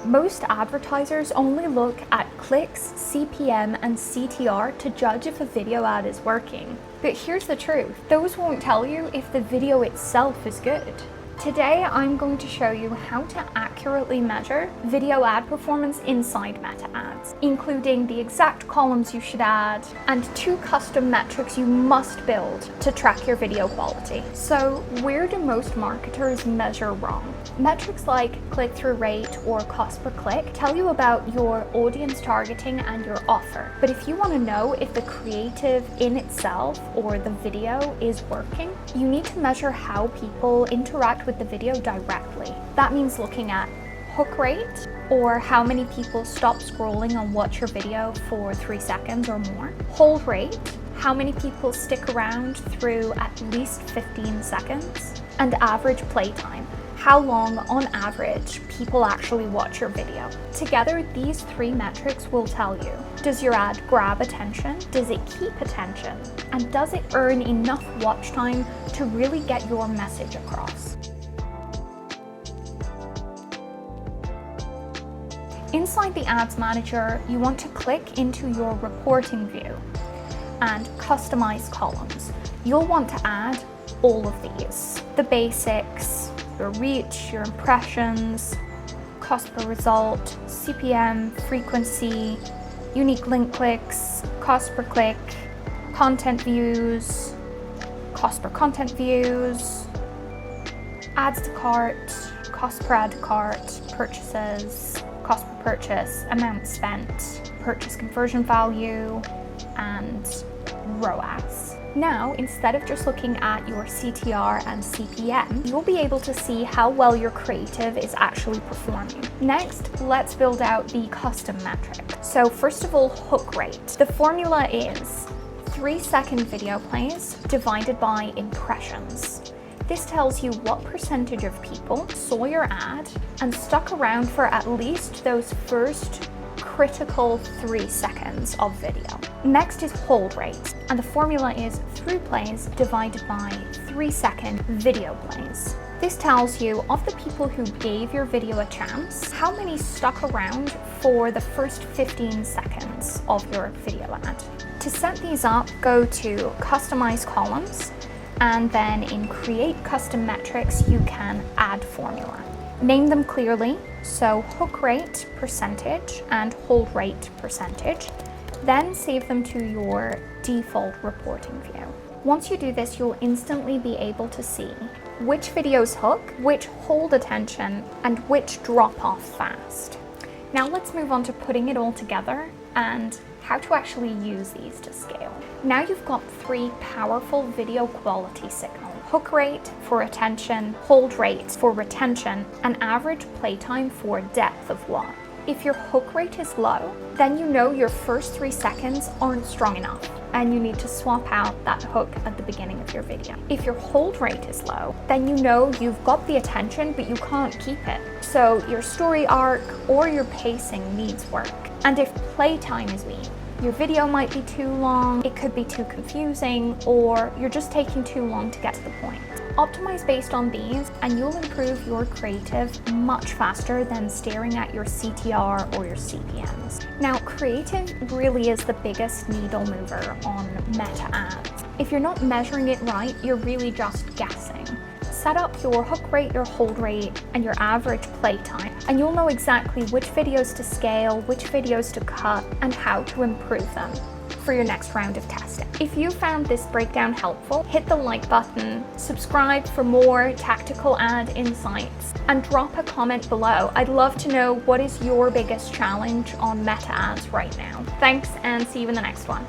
Most advertisers only look at clicks, CPM, and CTR to judge if a video ad is working. But here's the truth, those won't tell you if the video itself is good. Today, I'm going to show you how to accurately measure video ad performance inside Meta Ads, including the exact columns you should add and 2 custom metrics you must build to track your video quality. So, where do most marketers measure wrong? Metrics like click-through rate or cost per click tell you about your audience targeting and your offer. But if you want to know if the creative in itself or the video is working, you need to measure how people interact with the video directly. That means looking at hook rate, or how many people stop scrolling and watch your video for 3 seconds or more. Hold rate, how many people stick around through at least 15 seconds. And average playtime, how long on average people actually watch your video. Together, these 3 metrics will tell you, does your ad grab attention? Does it keep attention? And does it earn enough watch time to really get your message across? Inside the Ads Manager, you want to click into your reporting view and customize columns. You'll want to add all of these. The basics, your reach, your impressions, cost per result, CPM, frequency, unique link clicks, cost per click, content views, cost per content views, ads to cart, cost per add to cart, purchases, cost per purchase, amount spent, purchase conversion value, and ROAS. Now, instead of just looking at your CTR and CPM, you'll be able to see how well your creative is actually performing. Next, let's build out the custom metric. So first of all, hook rate. The formula is 3-second video plays divided by impressions. This tells you what percentage of people saw your ad and stuck around for at least those first critical 3 seconds of video. Next is hold rate, and the formula is through plays divided by 3-second video plays. This tells you, of the people who gave your video a chance, how many stuck around for the first 15 seconds of your video ad. To set these up, go to Customize Columns, and then in Create Custom Metrics, you can add formula. Name them clearly, so hook rate percentage and hold rate percentage. Then save them to your default reporting view. Once you do this, you'll instantly be able to see which videos hook, which hold attention, and which drop off fast. Now let's move on to putting it all together and how to actually use these to scale. Now you've got 3 powerful video quality signals. Hook rate for attention, hold rate for retention, and average playtime for depth of watch. If your hook rate is low, then you know your first 3 seconds aren't strong enough and you need to swap out that hook at the beginning of your video. If your hold rate is low, then you know you've got the attention but you can't keep it. So your story arc or your pacing needs work. And if playtime is weak, your video might be too long, it could be too confusing, or you're just taking too long to get to the point. Optimize based on these and you'll improve your creative much faster than staring at your CTR or your CPMs. Now, creative really is the biggest needle mover on Meta Ads. If you're not measuring it right, you're really just guessing. Set up your hook rate, your hold rate, and your average playtime, and you'll know exactly which videos to scale, which videos to cut, and how to improve them for your next round of testing. If you found this breakdown helpful, hit the like button, subscribe for more tactical ad insights, and drop a comment below. I'd love to know what is your biggest challenge on Meta Ads right now. Thanks, and see you in the next one.